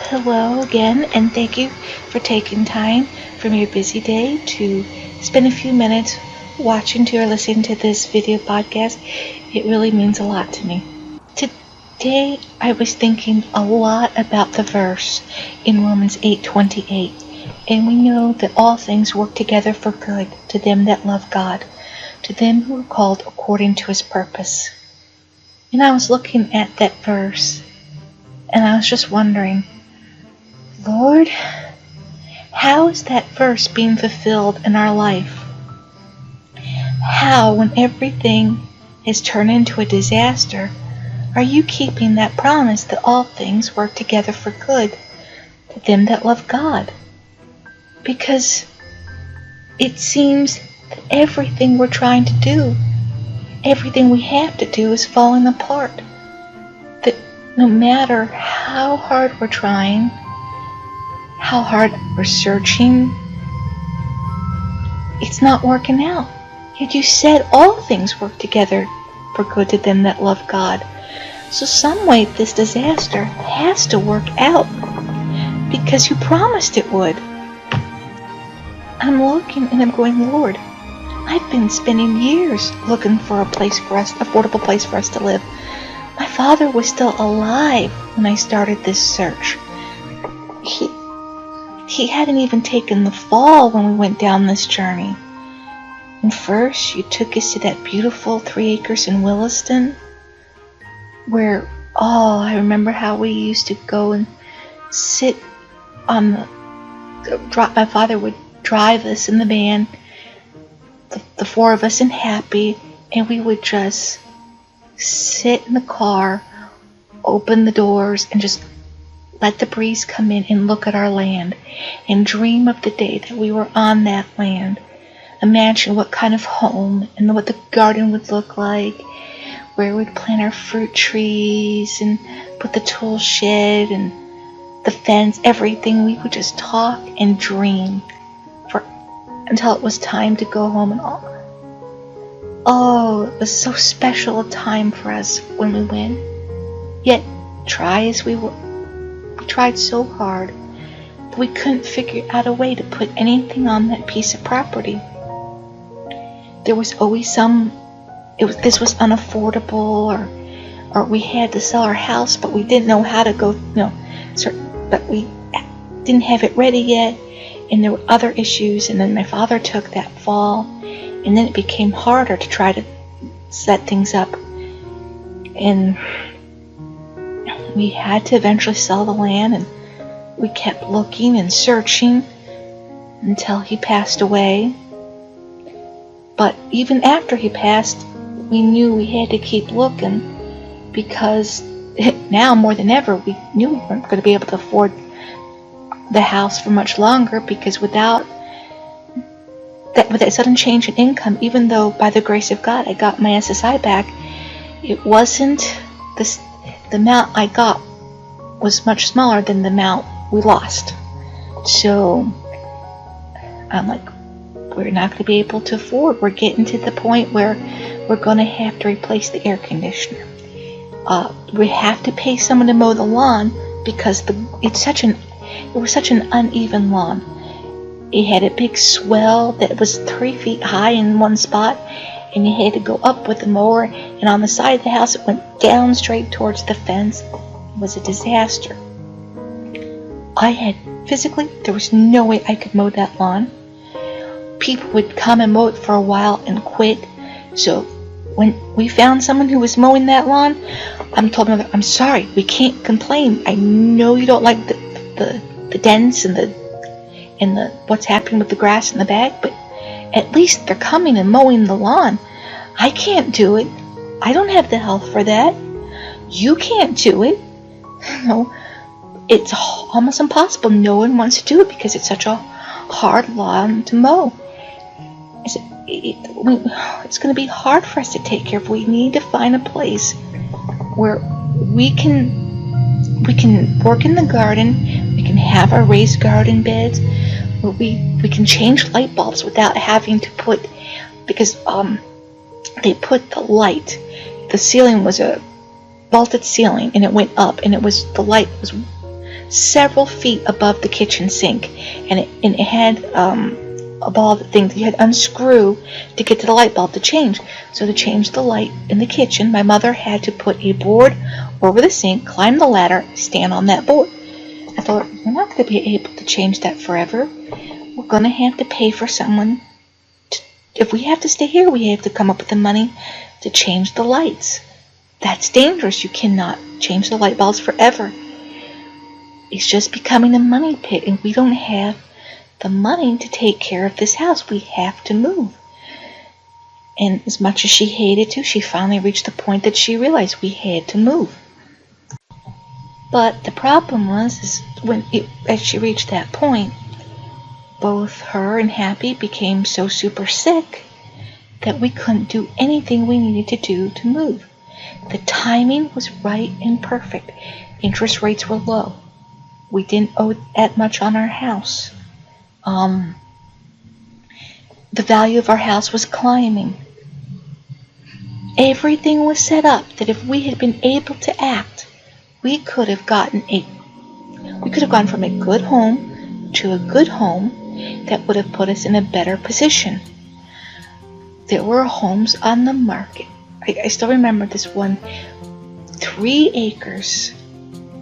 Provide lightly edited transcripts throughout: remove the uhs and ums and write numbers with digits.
Hello again, and thank you for taking time from your busy day to spend a few minutes watching or listening to this video podcast. It really means a lot to me. Today, I was thinking a lot about the verse in Romans 8:28, and we know that all things work together for good to them that love God, to them who are called according to His purpose. And I was looking at that verse, and I was just wondering, Lord, how is that verse being fulfilled in our life? How, when everything has turned into a disaster, are you keeping that promise that all things work together for good to them that love God? Because it seems that everything we're trying to do, everything we have to do is falling apart. That no matter how hard we're trying, how hard we're searching, it's not working out. Yet you said all things work together for good to them that love God. So some way this disaster has to work out because you promised it would. I'm looking and I'm going, Lord, I've been spending years looking for affordable place for us to live. My father was still alive when I started this search. He hadn't even taken the fall when we went down this journey. And first, you took us to that beautiful 3 acres in Williston, where, I remember how we used to go and sit on my father would drive us in the van, the 4 of us in Happy, and we would just sit in the car, open the doors, and just let the breeze come in and look at our land and dream of the day that we were on that land. Imagine what kind of home and what the garden would look like, where we'd plant our fruit trees and put the tool shed and the fence, everything. We would just talk and dream until it was time to go home. And it was so special a time for us when we went. Yet, try as we were, we tried so hard, but we couldn't figure out a way to put anything on that piece of property. There was always this was unaffordable, or we had to sell our house, but we didn't know how to go, but we didn't have it ready yet, and there were other issues, and then my father took that fall, and then it became harder to try to set things up, and we had to eventually sell the land, and we kept looking and searching until he passed away. But even after he passed, we knew we had to keep looking, because now more than ever we knew we weren't going to be able to afford the house for much longer, because with that sudden change in income, even though by the grace of God I got my SSI back, it wasn't the amount I got was much smaller than the amount we lost. So I'm like, we're not going to be able to afford. We're getting to the point where we're going to have to replace the air conditioner. We have to pay someone to mow the lawn because it was such an uneven lawn. It had a big swell that was 3 feet high in one spot, and you had to go up with the mower, and on the side of the house it went down straight towards the fence. It was a disaster. There was no way I could mow that lawn. People would come and mow it for a while and quit. So when we found someone who was mowing that lawn, I told my mother, I'm sorry, we can't complain. I know you don't like the dents and the what's happening with the grass in the back, but at least they're coming and mowing the lawn. I can't do it. I don't have the health for that. You can't do it. It's almost impossible. No one wants to do it because it's such a hard lawn to mow. I said, it's going to be hard for us to take care of. We need to find a place where we can work in the garden. We can have our raised garden beds, where we can change light bulbs without having to because they put the ceiling was a vaulted ceiling, and it went up, and the light was several feet above the kitchen sink, and it had a ball thing that you had to unscrew to get to the light bulb to change. So to change the light in the kitchen, my mother had to put a board over the sink, climb the ladder, stand on that board. I thought, we're not going to be able to change that forever. We're going to have to pay for someone. If we have to stay here, we have to come up with the money to change the lights. That's dangerous. You cannot change the light bulbs forever. It's just becoming a money pit, and we don't have the money to take care of this house. We have to move. And as much as she hated to, she finally reached the point that she realized we had to move. But the problem was, as she reached that point, both her and Happy became so super sick that we couldn't do anything we needed to do to move. The timing was right and perfect. Interest rates were low. We didn't owe that much on our house. The value of our house was climbing. Everything was set up that if we had been able to act, we could have gone from a good home to a good home that would have put us in a better position. There were homes on the market. I still remember this one, 3 acres,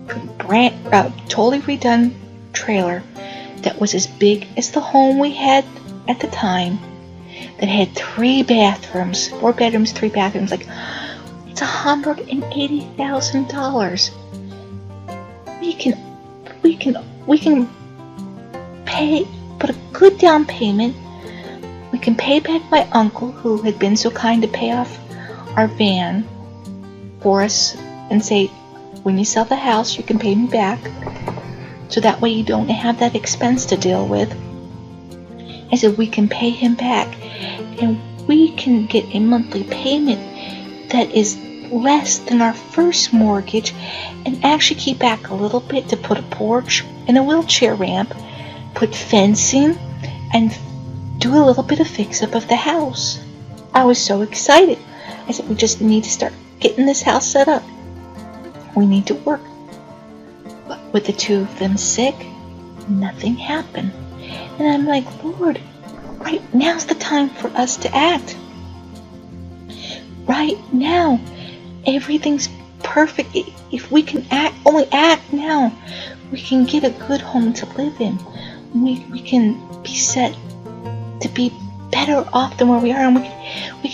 totally redone trailer that was as big as the home we had at the time, that had 3 bathrooms, 4 bedrooms, 3 bathrooms. Like, it's $180,000. We can put a good down payment. We can pay back my uncle, who had been so kind to pay off our van for us, and say, when you sell the house, you can pay me back. So that way you don't have that expense to deal with. I said, we can pay him back, and we can get a monthly payment that is less than our first mortgage, and actually keep back a little bit to put a porch and a wheelchair ramp, put fencing, and do a little bit of fix-up of the house. I was so excited. I said, we just need to start getting this house set up. We need to work. But with the 2 of them sick, nothing happened. And I'm like, Lord, right now's the time for us to act. Right now, everything's perfect. If we can only act now, we can get a good home to live in. We can be set to be better off than where we are, and we can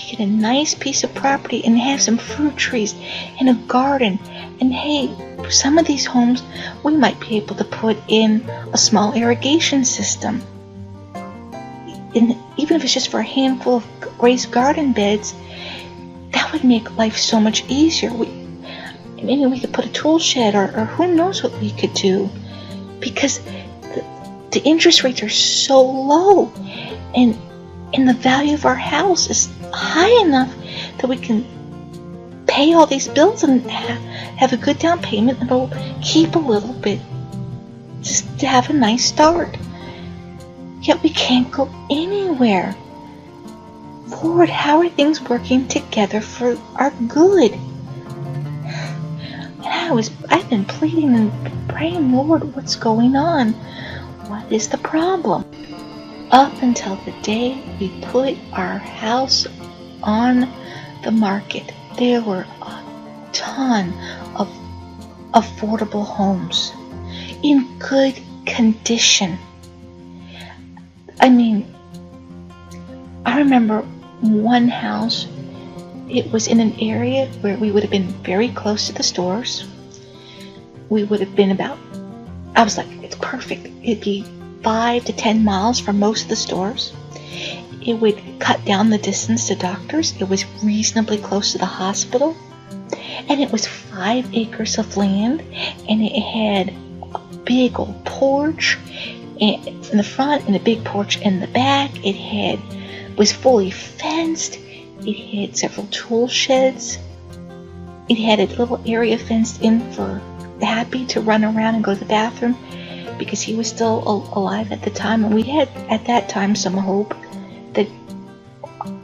get a nice piece of property and have some fruit trees and a garden. And hey, for some of these homes, we might be able to put in a small irrigation system. And even if it's just for a handful of raised garden beds, that would make life so much easier. Maybe we could put a tool shed, or who knows what we could do, because the interest rates are so low, and the value of our house is high enough that we can pay all these bills and have a good down payment, and it'll keep a little bit just to have a nice start. Yet we can't go anywhere. Lord, how are things working together for our good? And I've been pleading and praying, Lord, what's going on? What is the problem? Up until the day we put our house on the market, there were a ton of affordable homes in good condition. I mean, I remember one house, it was in an area where we would have been very close to the stores. We would have been I was like, it's perfect. It'd be 5 to 10 miles from most of the stores. It would cut down the distance to doctors. It was reasonably close to the hospital. And it was 5 acres of land, and it had a big old porch in the front and a big porch in the back. It was fully fenced. It had several tool sheds. It had a little area fenced in for Happy to run around and go to the bathroom, because he was still alive at the time, and we had at that time some hope that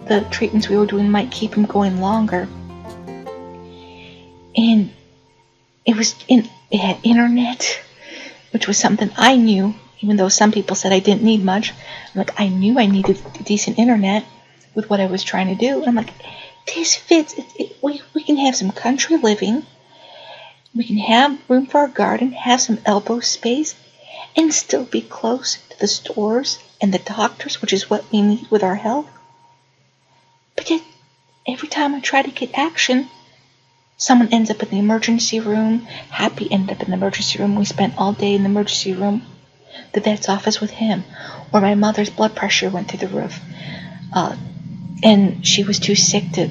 the treatments we were doing might keep him going longer. And it had internet. which was something I knew, even though some people said I didn't need much. I'm like, I knew I needed decent internet with what I was trying to do. And I'm like, this fits. We can have some country living. We can have room for our garden, have some elbow space, and still be close to the stores and the doctors, which is what we need with our health. But yet, every time I try to get action, someone ends up in the emergency room. Happy ended up in the emergency room. We spent all day in the emergency room. The vet's office with him. Or my mother's blood pressure went through the roof. And she was too sick to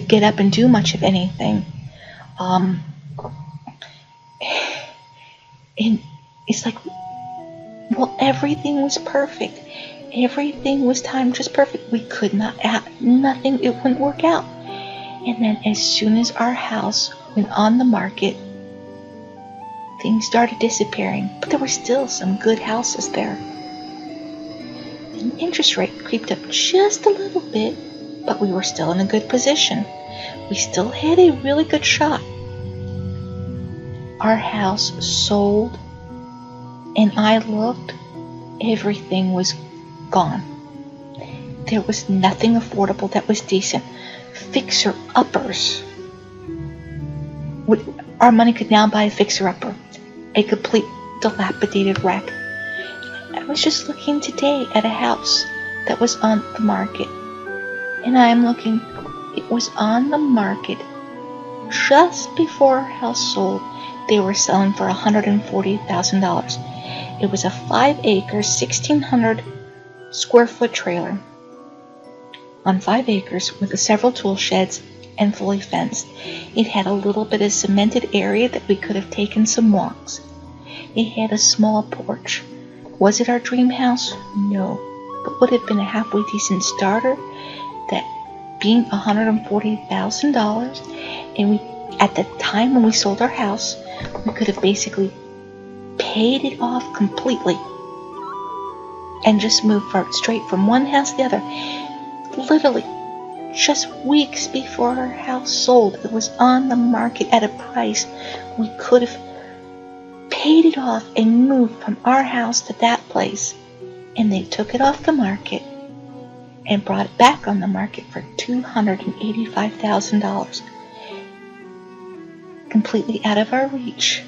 get up and do much of anything. And it's like, well, everything was perfect. Everything was timed just perfect. We could not have nothing. It wouldn't work out. And then as soon as our house went on the market, things started disappearing. But there were still some good houses there. And the interest rate creeped up just a little bit, but we were still in a good position. We still had a really good shot. Our house sold, and I looked, everything was gone. There was nothing affordable that was decent. Fixer-uppers. Our money could now buy a fixer-upper, a complete dilapidated wreck. I was just looking today at a house that was on the market, and I am looking, it was on the market just before our house sold. They were selling for $140,000. It was a 5-acre, 1,600 square foot trailer on 5 acres with several tool sheds and fully fenced. It had a little bit of cemented area that we could have taken some walks. It had a small porch. Was it our dream house? No, but would have been a halfway decent starter. That being $140,000, and we, at the time when we sold our house, we could have basically paid it off completely and just moved straight from one house to the other. Literally, just weeks before our house sold, it was on the market at a price we could have paid it off and moved from our house to that place. And they took it off the market and brought it back on the market for $285,000. Completely out of our reach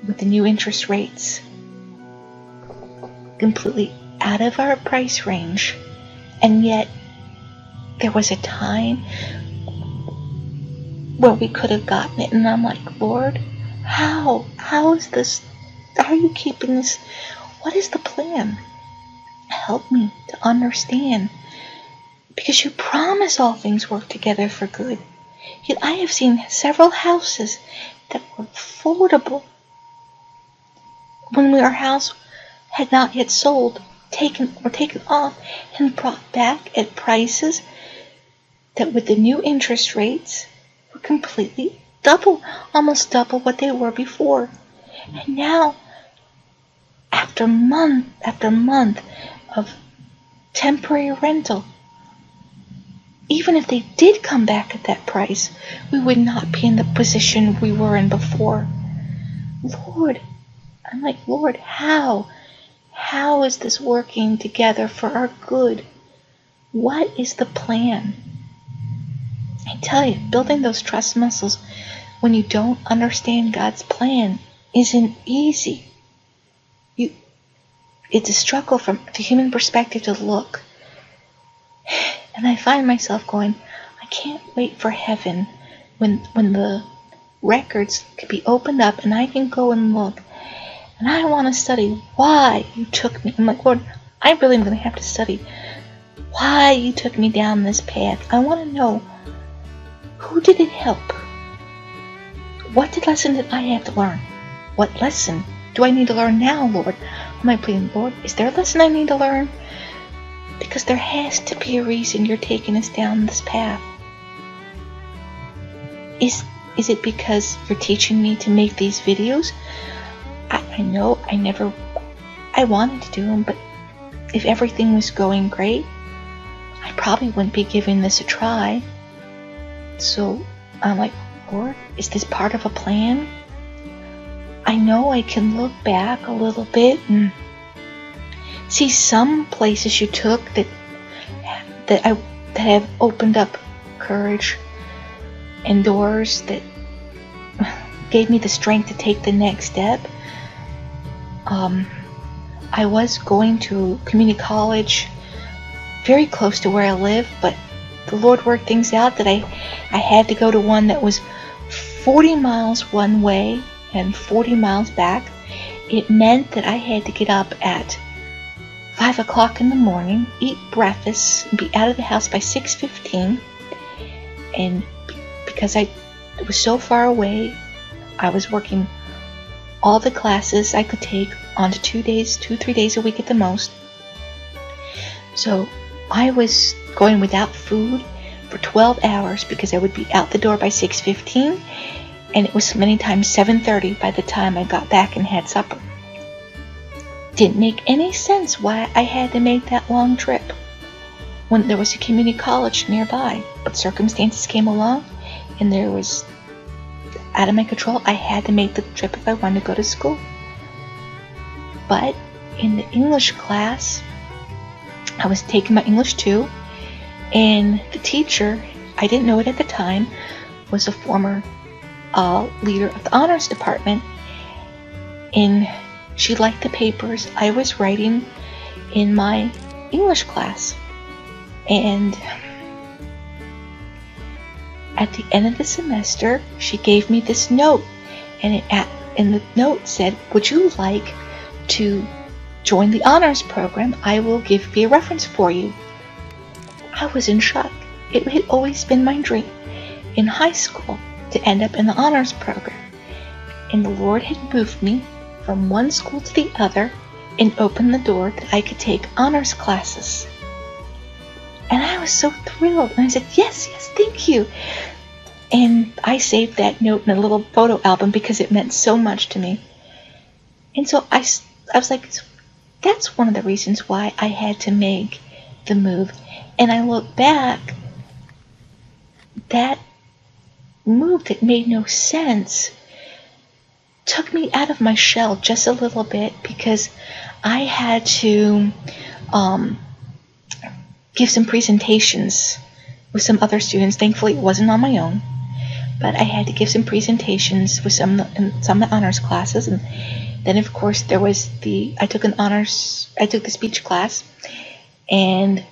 with the new interest rates. Completely out of our price range. And yet, there was a time where we could have gotten it. And I'm like, Lord, how? How is this? How are you keeping this? What is the plan? Help me to understand. Because you promise all things work together for good. Yet I have seen several houses that were affordable when our house had not yet sold, taken off and brought back at prices that with the new interest rates were completely double, almost double what they were before. And now, after month after month of temporary rental, even if they did come back at that price, we would not be in the position we were in before. Lord, I'm like, Lord, how? How is this working together for our good? What is the plan? I tell you, building those trust muscles when you don't understand God's plan isn't easy. It's a struggle from the human perspective to look. And I find myself going, I can't wait for heaven when the records can be opened up and I can go and look. And I want to study why you took me. I'm like, Lord, I really am going to have to study why you took me down this path. I want to know, who did it help? What lesson did I have to learn? What lesson do I need to learn now, Lord? Am I pleading, Lord, is there a lesson I need to learn? Because there has to be a reason you're taking us down this path. Is it because you're teaching me to make these videos? I know I wanted to do them, but if everything was going great, I probably wouldn't be giving this a try. So I'm like, Lord, is this part of a plan? I I know I can look back a little bit and see some places you took that have opened up courage and doors that gave me the strength to take the next step. I was going to community college very close to where I live, but the Lord worked things out that I had to go to one that was 40 miles one way and 40 miles back. It meant that I had to get up at 5 o'clock in the morning, eat breakfast, and be out of the house by 6:15. And because it was so far away, I was working all the classes I could take onto 2-3 days a week at the most. So I was going without food for 12 hours because I would be out the door by 6:15, and it was many times 7:30 by the time I got back and had supper. Didn't make any sense why I had to make that long trip when there was a community college nearby, but circumstances came along and there was out of my control. I had to make the trip if I wanted to go to school. But in the English class, I was taking my English 2, and the teacher, I didn't know it at the time, was a former leader of the honors department, and she liked the papers I was writing in my English class. And at the end of the semester, she gave me this note, and the note said, "Would you like to join the honors program? I will be a reference for you." I was in shock. It had always been my dream in high school to end up in the honors program, and the Lord had moved me from one school to the other and opened the door that I could take honors classes. And I was so thrilled, and I said, yes, thank you. And I saved that note in a little photo album because it meant so much to me. And so I was like, that's one of the reasons why I had to make the move. And I look back, that move that made no sense took me out of my shell just a little bit, because I had to give some presentations with some other students. Thankfully, it wasn't on my own, but I had to give some presentations with some of the honors classes. And then, of course, there was I took the speech class, and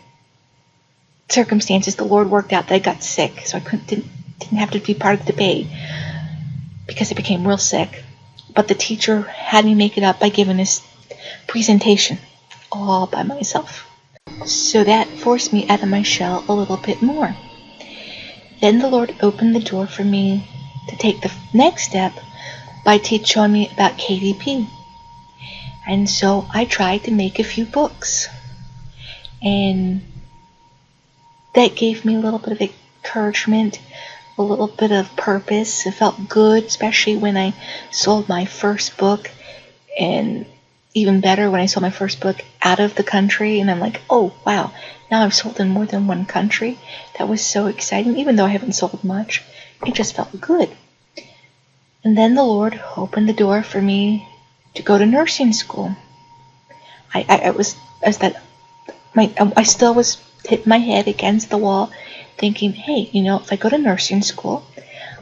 circumstances, the Lord worked out that I got sick, so I didn't have to be part of the debate because I became real sick. But the teacher had me make it up by giving this presentation all by myself. So that forced me out of my shell a little bit more. Then the Lord opened the door for me to take the next step by showing me about KDP. And so I tried to make a few books. And that gave me a little bit of encouragement, a little bit of purpose. It felt good, especially when I sold my first book, and even better when I sold my first book out of the country. And I'm like, oh wow, now I've sold in more than one country. That was so exciting. Even though I haven't sold much, it just felt good. And then the Lord opened the door for me to go to nursing school. I still was hitting my head against the wall, thinking, hey, if I go to nursing school,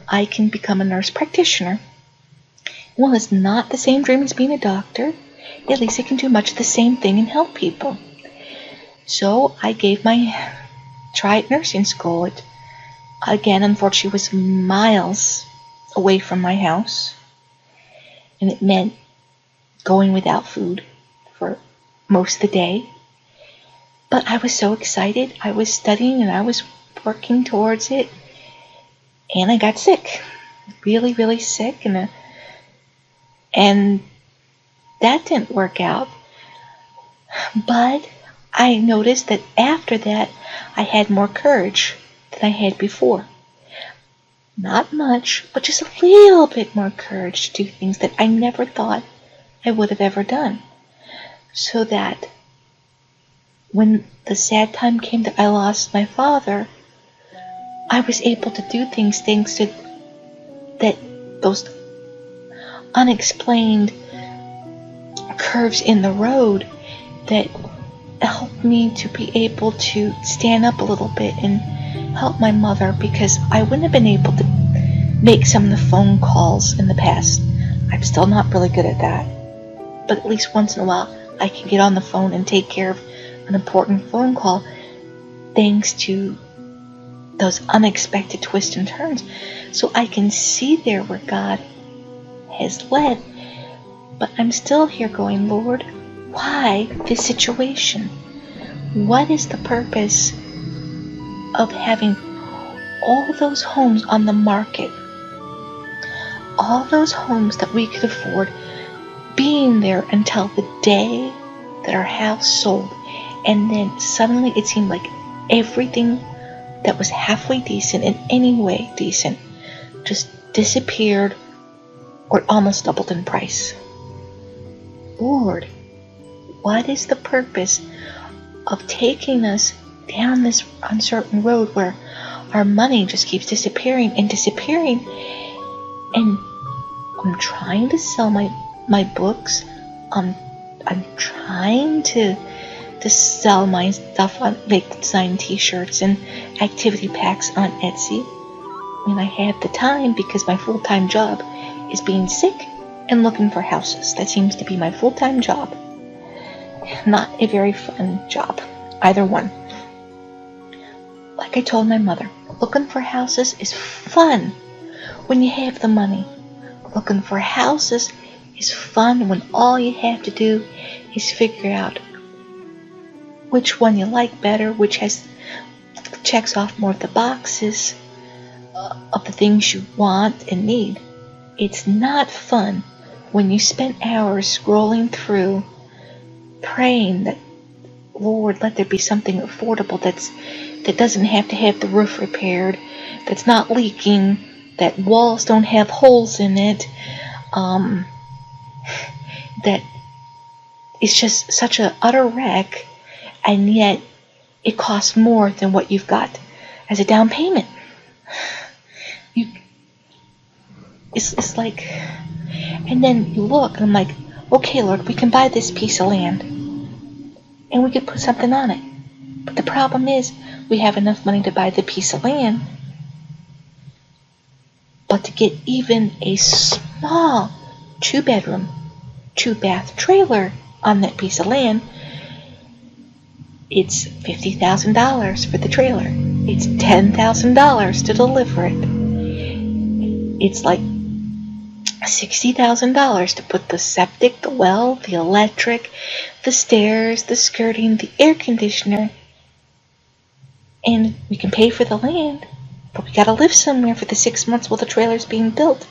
I can become a nurse practitioner. Well, it's not the same dream as being a doctor. At least I can do much of the same thing and help people. So I gave my try at nursing school. It, again, unfortunately, was miles away from my house, and it meant going without food for most of the day. But I was so excited. I was studying and I was working towards it, and I got sick, really, really sick, and that didn't work out. But I noticed that after that, I had more courage than I had before. Not much, but just a little bit more courage to do things that I never thought I would have ever done. So that when the sad time came that I lost my father, I was able to do things to that those unexplained curves in the road that helped me to be able to stand up a little bit and help my mother, because I wouldn't have been able to make some of the phone calls in the past. I'm still not really good at that, but at least once in a while I can get on the phone and take care of an important phone call thanks to those unexpected twists and turns. So I can see there where God has led, but I'm still here going, Lord, why this situation? What is the purpose of having all those homes on the market, all those homes that we could afford, being there until the day that our house sold, and then suddenly it seemed like everything that was halfway decent, in any way decent, just disappeared or almost doubled in price. Lord, what is the purpose of taking us down this uncertain road where our money just keeps disappearing and disappearing? And I'm trying to sell my books. I'm trying to sell my stuff on, like design t-shirts and activity packs on Etsy. And I have the time because my full-time job is being sick and looking for houses. That seems to be my full-time job. Not a very fun job, either one. Like I told my mother, looking for houses is fun when you have the money. Looking for houses is fun when all you have to do is figure out which one you like better, which checks off more of the boxes of the things you want and need. It's not fun when you spend hours scrolling through, praying that, Lord, let there be something affordable that doesn't have to have the roof repaired, that's not leaking, that walls don't have holes in it, that is just such an utter wreck, and yet it costs more than what you've got as a down payment. It's like, and then you look, and I'm like, okay, Lord, we can buy this piece of land, and we could put something on it. But the problem is, we have enough money to buy the piece of land, but to get even a small 2-bedroom, 2-bath trailer on that piece of land, it's $50,000 for the trailer. It's $10,000 to deliver it. It's like $60,000 to put the septic, the well, the electric, the stairs, the skirting, the air conditioner. And we can pay for the land, but we gotta live somewhere for the 6 months while the trailer's being built,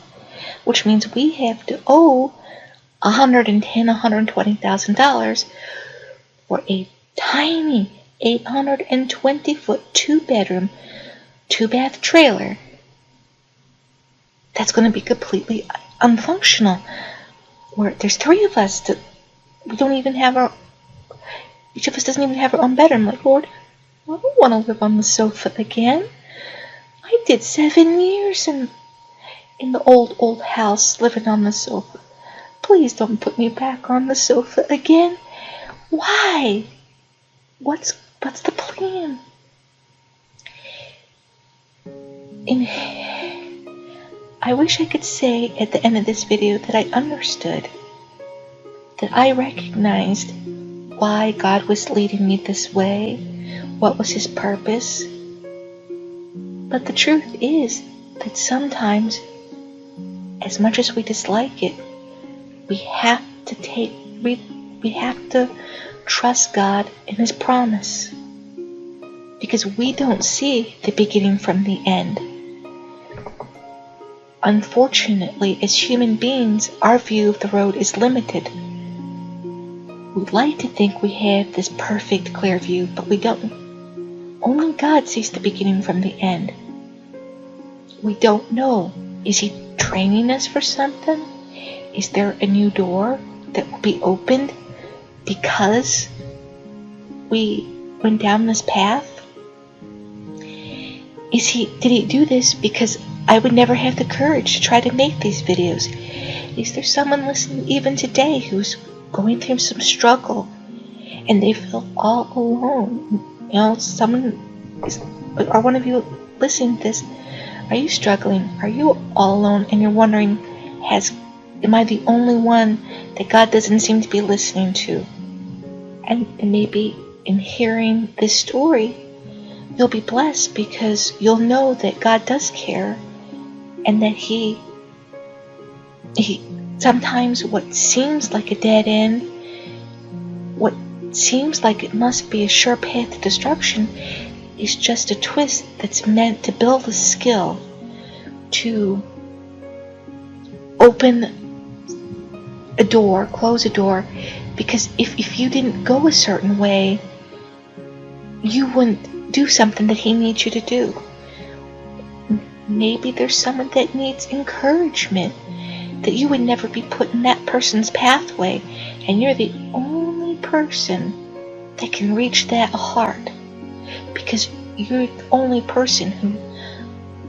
which means we have to owe $110,000, $120,000 for a tiny 820-foot 2-bedroom, 2-bath trailer that's going to be completely unfunctional. Where there's 3 of us that we don't even have each of us doesn't even have our own bedroom. Like, Lord, I don't want to live on the sofa again. I did 7 years in the old house living on the sofa. Please don't put me back on the sofa again. Why? What's the plan? And I wish I could say at the end of this video that I understood, that I recognized why God was leading me this way, what was His purpose. But the truth is that sometimes, as much as we dislike it, we have to trust God and His promise, because we don't see the beginning from the end. Unfortunately, as human beings, our view of the road is limited. We'd like to think we have this perfect, clear view, but we don't. Only God sees the beginning from the end. We don't know. Is He training us for something? Is there a new door that will be opened because we went down this path? Did He do this because I would never have the courage to try to make these videos? Is there someone listening even today who's going through some struggle and they feel all alone? You know, or one of you listening to this, are you struggling? Are you all alone and you're wondering, am I the only one that God doesn't seem to be listening to? And maybe in hearing this story, you'll be blessed because you'll know that God does care, and that he sometimes what seems like a dead end, what seems like it must be a sure path to destruction, is just a twist that's meant to build a skill to open a door, close a door, because if you didn't go a certain way, you wouldn't do something that he needs you to do. Maybe there's someone that needs encouragement, that you would never be put in that person's pathway, and you're the only person that can reach that heart, because you're the only person who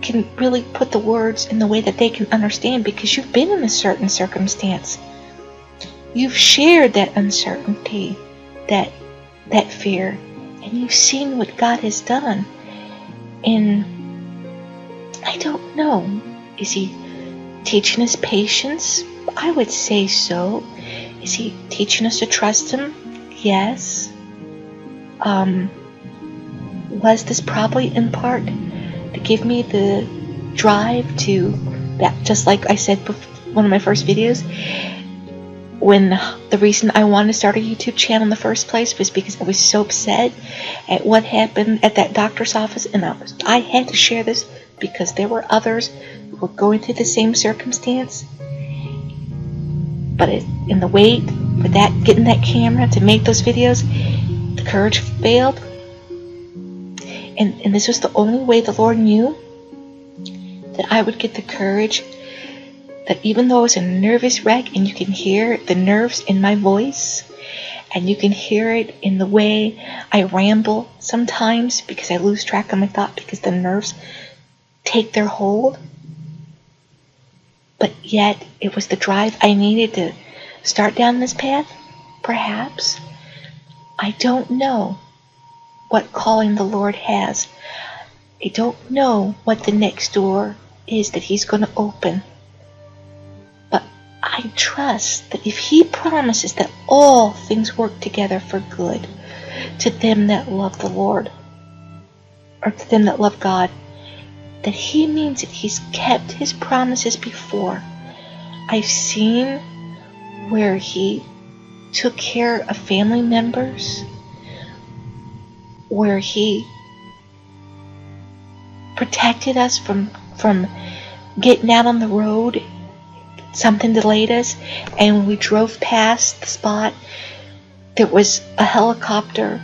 can really put the words in the way that they can understand, because you've been in a certain circumstance. You've shared that uncertainty, that fear, and you've seen what God has done. And I don't know, is he teaching us patience? I would say so. Is he teaching us to trust him? Yes. Was this probably in part to give me the drive to that, just like I said before, one of my first videos, when the reason I wanted to start a YouTube channel in the first place was because I was so upset at what happened at that doctor's office, and I had to share this because there were others who were going through the same circumstance. But in the wait for that, getting that camera to make those videos, the courage failed. And this was the only way the Lord knew that I would get the courage, that even though I was a nervous wreck, and you can hear the nerves in my voice, and you can hear it in the way I ramble sometimes because I lose track of my thought because the nerves take their hold. But yet it was the drive I needed to start down this path, perhaps. I don't know what calling the Lord has. I don't know what the next door is that he's going to open. But I trust that if he promises that all things work together for good to them that love the Lord, or to them that love God, that he means it. He's kept his promises before. I've seen where he took care of family members, where he protected us from getting out on the road. Something delayed us, and when we drove past the spot, there was a helicopter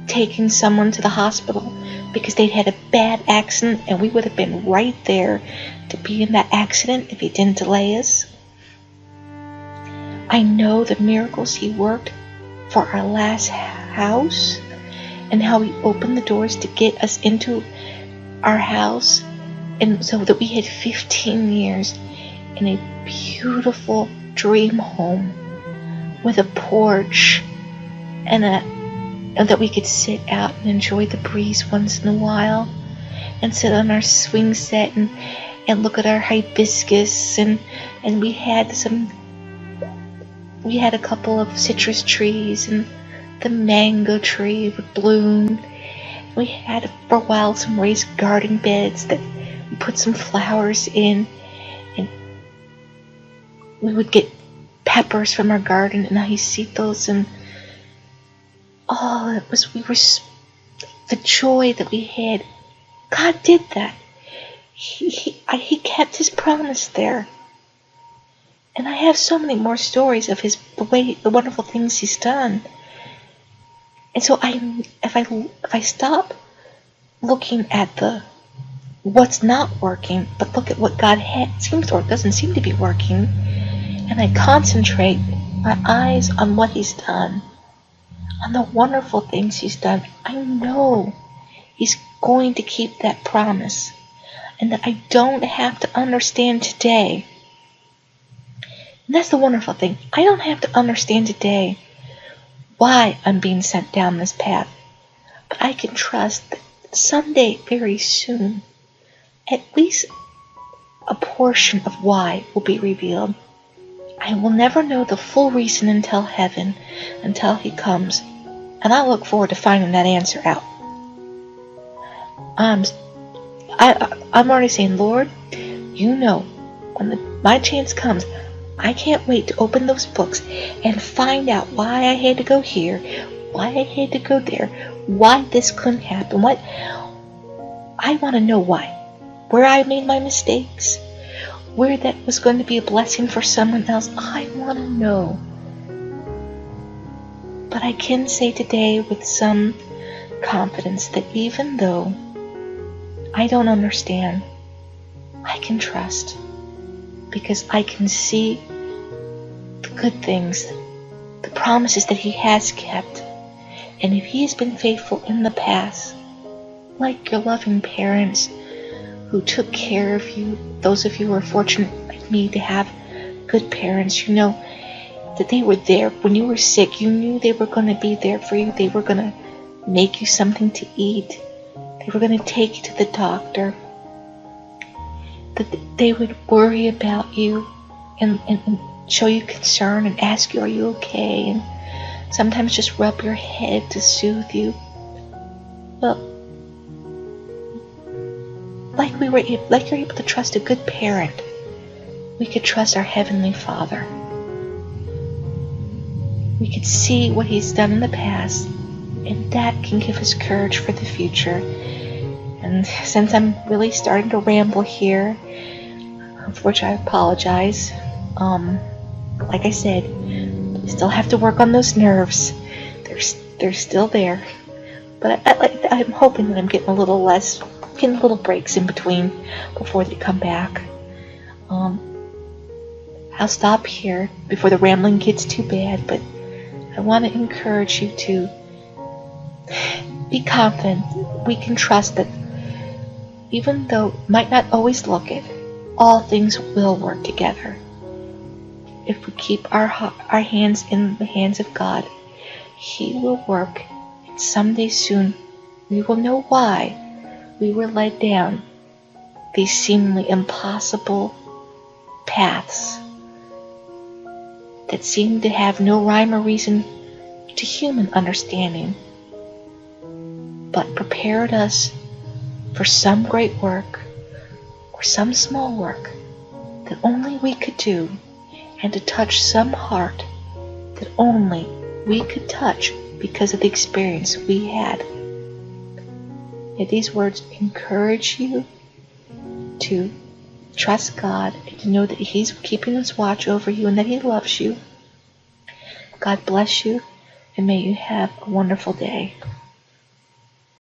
taking someone to the hospital because they'd had a bad accident, and we would have been right there to be in that accident if he didn't delay us. I know the miracles he worked for our last house, and how he opened the doors to get us into our house, and so that we had 15 years in a beautiful dream home with a porch and that we could sit out and enjoy the breeze once in a while, and sit on our swing set and look at our hibiscus, and we had a couple of citrus trees, and the mango tree would bloom. We had for a while some raised garden beds that we put some flowers in, and we would get peppers from our garden and jaicitos, and the joy that we had. God did that. He kept his promise there. And I have so many more stories of the wonderful things he's done. And so if I stop looking at what's not working, but look at what God doesn't seem to be working, and I concentrate my eyes on what he's done, on the wonderful things he's done, I know he's going to keep that promise, and that I don't have to understand today And that's the wonderful thing. I don't have to understand today why I'm being sent down this path, but I can trust that someday, very soon, at least a portion of why will be revealed. I will never know the full reason until heaven, until he comes, and I look forward to finding that answer out. I'm already saying, Lord, you know, when my chance comes, I can't wait to open those books and find out why I had to go here, why I had to go there, why this couldn't happen, what I want to know why, where I made my mistakes, where that was going to be a blessing for someone else. I want to know. But I can say today with some confidence that even though I don't understand, I can trust, because I can see the good things, the promises that he has kept. And if he has been faithful in the past, like your loving parents who took care of you, those of you who are fortunate like me to have good parents, you know that they were there when you were sick. You knew they were going to be there for you. They were going to make you something to eat. They were going to take you to the doctor. That they would worry about you and show you concern and ask you, are you okay? And sometimes just rub your head to soothe you. Well, like you're able to trust a good parent, we could trust our Heavenly Father. We could see what he's done in the past, and that can give us courage for the future. And since I'm really starting to ramble here, for which I apologize, like I said, I still have to work on those nerves. They're still there, but I'm hoping that I'm getting a little breaks in between before they come back. I'll stop here before the rambling gets too bad, but I want to encourage you to be confident. We can trust that even though it might not always look it, all things will work together. If we keep our hands in the hands of God, he will work, and someday soon we will know why we were led down these seemingly impossible paths that seem to have no rhyme or reason to human understanding, but prepared us for some great work or some small work that only we could do, and to touch some heart that only we could touch because of the experience we had. May these words encourage you to trust God and to know that he's keeping his watch over you and that he loves you. God bless you, and may you have a wonderful day.